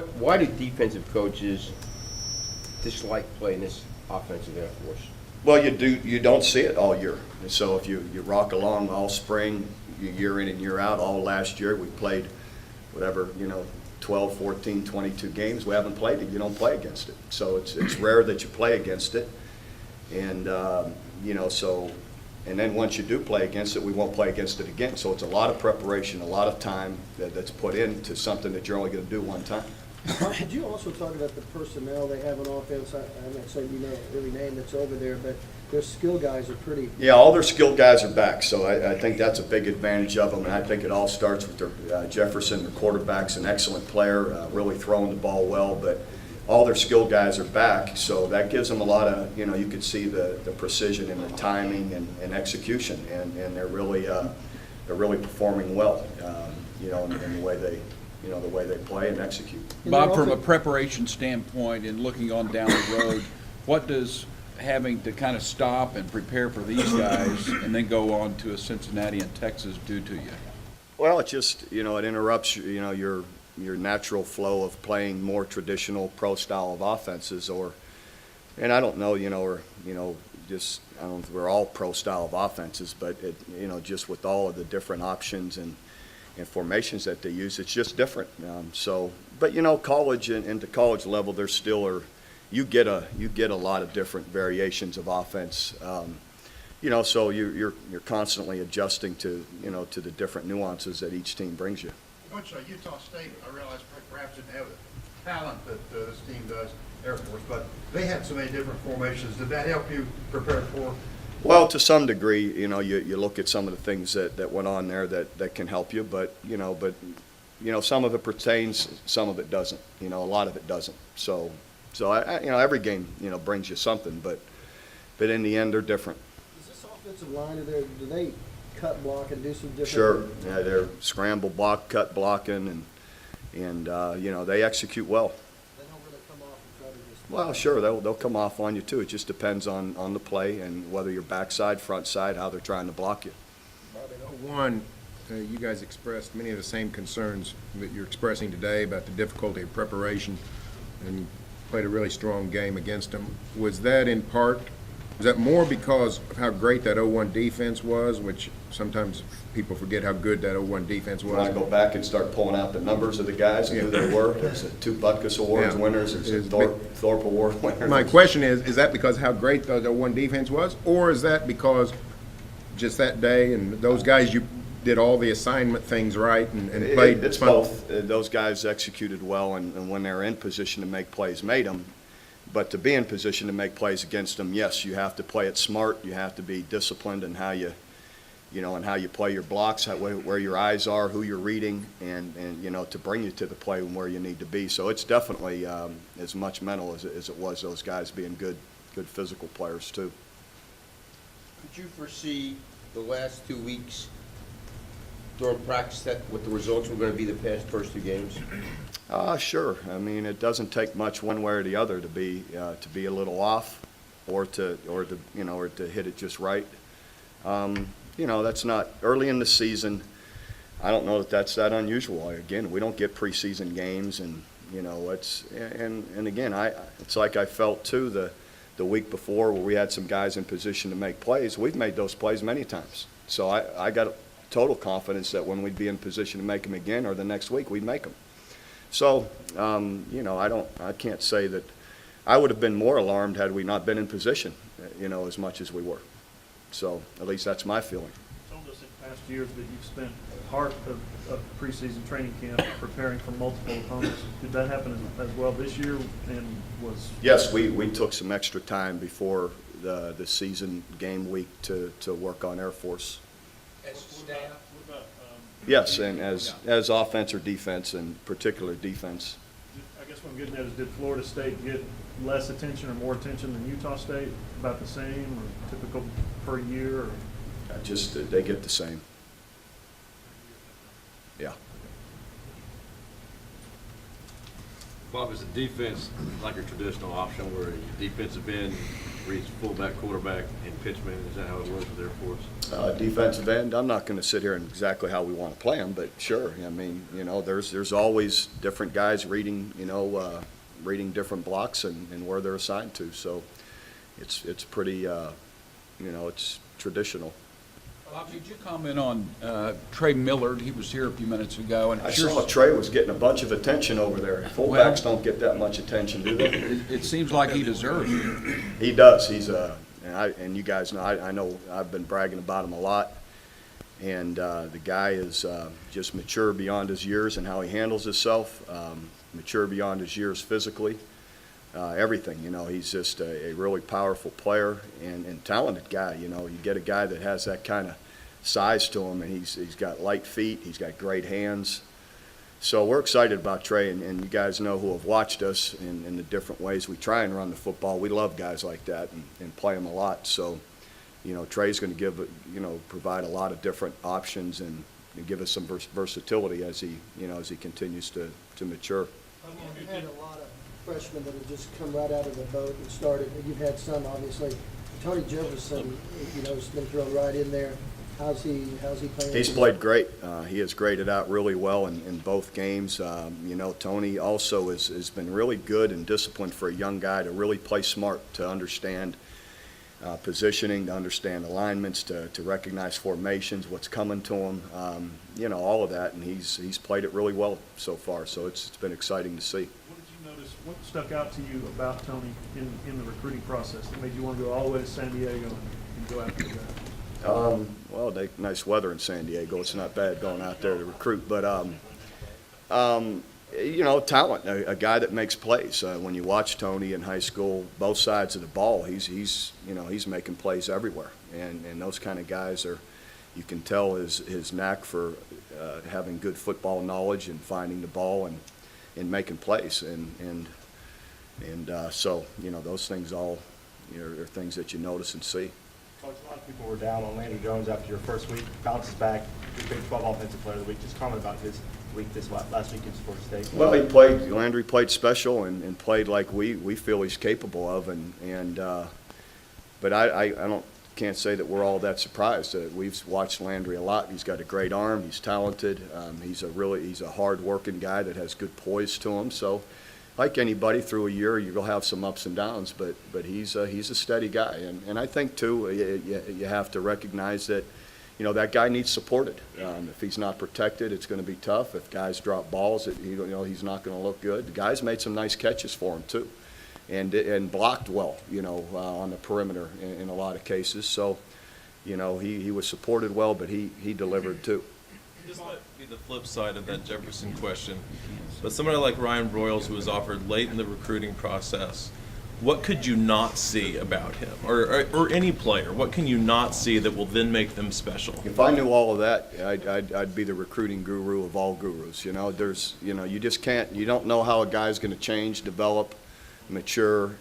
Why do defensive coaches dislike playing this offensive Air Force? Well, you don't see it all year. And so if you rock along all spring, year in and year out, all last year, we played whatever, 12, 14, 22 games. We haven't played it. You don't play against it. So it's rare that you play against it. And, and then once you do play against it, we won't play against it again. So it's a lot of preparation, a lot of time that's put into something that you're only going to do one time. Did you also talk about the personnel they have on offense? I'm not saying you know every name that's over there, but their skill guys are pretty. Yeah, all their skilled guys are back, so I think that's a big advantage of them, and I think it all starts with their Jefferson, their quarterback's an excellent player, really throwing the ball well, but all their skilled guys are back, so that gives them a lot of, you could see the precision and the timing and execution, and they're really performing well, in the way they. The way they play and execute. Bob, from a preparation standpoint and looking on down the road, what does having to kind of stop and prepare for these guys and then go on to a Cincinnati and Texas do to you? Well, it just, it interrupts, your natural flow of playing more traditional pro style of offenses and I don't know, just, I don't know if we're all pro style of offenses, but just with all of the different options and formations that they use, it's just different. But college and the college level, there still are. You get a lot of different variations of offense. So you're constantly adjusting to to the different nuances that each team brings you. Coach, Utah State, I realize perhaps didn't have the talent that this team does, Air Force, but they had so many different formations. Did that help you prepare for? Well, to some degree, you look at some of the things that went on there that can help you, but some of it pertains, some of it doesn't. A lot of it doesn't. So every game, brings you something, but in the end, they're different. Is this offensive line, do they cut block and do some different? Sure. Yeah, they're scramble block, cut blocking, and they execute well. Well, sure, they'll come off on you too. It just depends on the play and whether you're backside, front side, how they're trying to block you. One, you guys expressed many of the same concerns that you're expressing today about the difficulty of preparation, and you played a really strong game against them. Was that in part, was that more because of how great that 0-1 defense was, which sometimes people forget how good that 0-1 defense was? When I go back and start pulling out the numbers of the guys and who they were, there's 2 Butkus Awards winners, there's Thorpe Award winners. My question is that because how great the 0-1 defense was, or is that because just that day and those guys, you did all the assignment things right and played? It's both. Those guys executed well, and when they're in position to make plays, made them. But to be in position to make plays against them, yes, you have to play it smart. You have to be disciplined in how you play your blocks, where your eyes are, who you're reading, and to bring you to the play and where you need to be. So it's definitely as much mental as it was those guys being good physical players too. Could you foresee the last 2 weeks during practice that what the results were going to be the first 2 games? Sure. I mean, it doesn't take much one way or the other to be a little off, or to hit it just right. That's not early in the season. I don't know that's that unusual. Again, we don't get preseason games, and again, it's like I felt too the week before where we had some guys in position to make plays. We've made those plays many times, so I got total confidence that when we'd be in position to make them again or the next week, we'd make them. So, I can't say that I would have been more alarmed had we not been in position, as much as we were. So, at least that's my feeling. You told us in past years that you've spent part of preseason training camp preparing for multiple opponents. Did that happen as well this year? And Yes, we took some extra time before the season game week to work on Air Force. As staff? Yes, and as offense or defense, and particular defense. I guess what I'm getting at is, did Florida State get less attention or more attention than Utah State? About the same, or typical per year? Or? Just they get the same. Yeah. Bob, is the defense like a traditional option where your defensive end where he's fullback, quarterback, and pitch man? Is that how it works with Air Force? Defensive end, I'm not going to sit here and exactly how we want to play them, but sure. I mean, there's always different guys reading, reading different blocks and where they're assigned to. So it's pretty, it's traditional. Bob, did you comment on Trey Millard? He was here a few minutes ago, and I saw Trey was getting a bunch of attention over there. Fullbacks don't get that much attention, do they? it seems like he deserves it. He does. He's and you guys know, I know I've been bragging about him a lot. And the guy is just mature beyond his years and how he handles himself, mature beyond his years physically, everything. He's just a really powerful player and talented guy. You get a guy that has that kind of size to him, and he's got light feet, he's got great hands. So we're excited about Trey, and you guys know who have watched us in the different ways we try and run the football. We love guys like that and play them a lot. So, Trey's going to provide a lot of different options and give us some versatility as he continues to mature. You've had a lot of freshmen that have just come right out of the boat and started. You've had some, obviously. Tony Jefferson, has been thrown right in there. How's he playing? He's played great. He has graded out really well in both games. Tony also has been really good and disciplined for a young guy to really play smart, to understand positioning, to understand alignments, to recognize formations, what's coming to him, all of that. And he's played it really well so far. So it's been exciting to see. What did you notice? What stuck out to you about Tony in the recruiting process that made you want to go all the way to San Diego and go after that? Well, nice weather in San Diego. It's not bad going out there to recruit, but talent, a guy that makes plays. When you watch Tony in high school, both sides of the ball, he's making plays everywhere, and those kind of guys you can tell his knack for having good football knowledge and finding the ball and making plays, so those things all are things that you notice and see. Coach, a lot of people were down on Landry Jones after your first week. Bounces back, your Big 12 Offensive Player of the Week. Just comment about his week last week in Florida State. Well, Landry played special and played like we feel he's capable of, but I can't say that we're all that surprised. We've watched Landry a lot. He's got a great arm. He's talented. He's a hard-working guy that has good poise to him. So, like anybody, through a year you'll have some ups and downs, but he's a steady guy, and I think too you have to recognize that that guy needs supported. If he's not protected, it's going to be tough. If guys drop balls, he's not going to look good. The guys made some nice catches for him too, and blocked well, on the perimeter in a lot of cases. So, he was supported well, but he delivered too. This might be the flip side of that Jefferson question, but somebody like Ryan Broyles, who was offered late in the recruiting process, what could you not see about him, or any player? What can you not see that will then make them special? If I knew all of that, I'd be the recruiting guru of all gurus. You just can't. You don't know how a guy's going to change, develop, mature,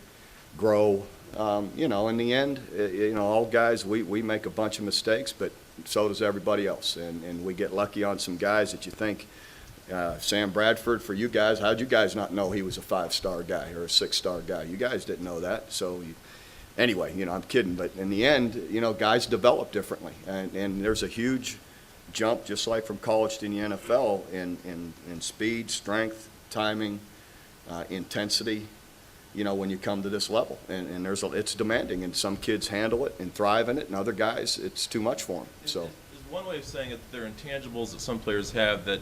grow. In the end, all guys, we make a bunch of mistakes, but so does everybody else, and we get lucky on some guys that you think, Sam Bradford, for you guys, how'd you guys not know he was a 5-star guy or a 6-star guy? You guys didn't know that. So anyway, I'm kidding, but in the end, guys develop differently, and there's a huge jump, just like from college to the NFL, in speed, strength, timing, intensity, when you come to this level, and it's demanding, and some kids handle it and thrive in it, and other guys, it's too much for them. So, is one way of saying it that there are intangibles that some players have that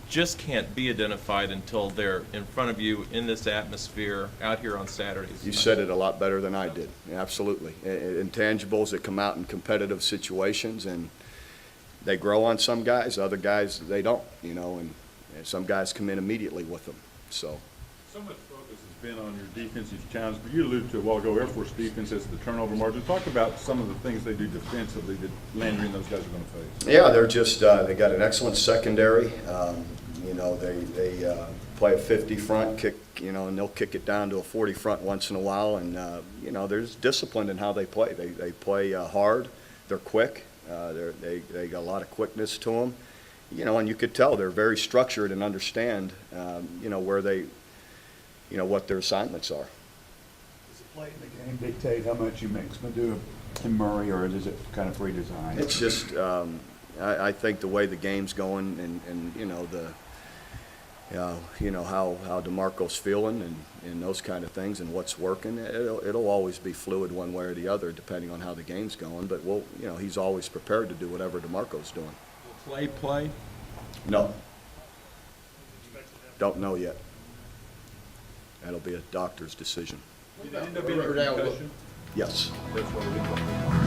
just can't be identified until they're in front of you in this atmosphere out here on Saturdays? You said it a lot better than I did. Absolutely, intangibles that come out in competitive situations, and they grow on some guys, other guys they don't. And some guys come in immediately with them. So much focus has been on your defensive challenge, but you alluded to a while ago, Air Force defense has the turnover margin. Talk about some of the things they do defensively that Landry and those guys are going to face. Yeah, they're just they got an excellent secondary. They play a 50 front kick, and they'll kick it down to a 40 front once in a while, and there's discipline in how they play. They play hard. They're quick. They got a lot of quickness to them. And you could tell they're very structured and understand, where they, what their assignments are. Is it play in the game dictate how much you mix Madhu and Murray, or is it kind of free design? It's just, I think the way the game's going and you know, how DeMarco's feeling and those kind of things and what's working, it'll always be fluid one way or the other depending on how the game's going, but he's always prepared to do whatever DeMarco's doing. Will play? No. Don't know yet. That'll be a doctor's decision. Did it end up being a concussion? Yes. That's what we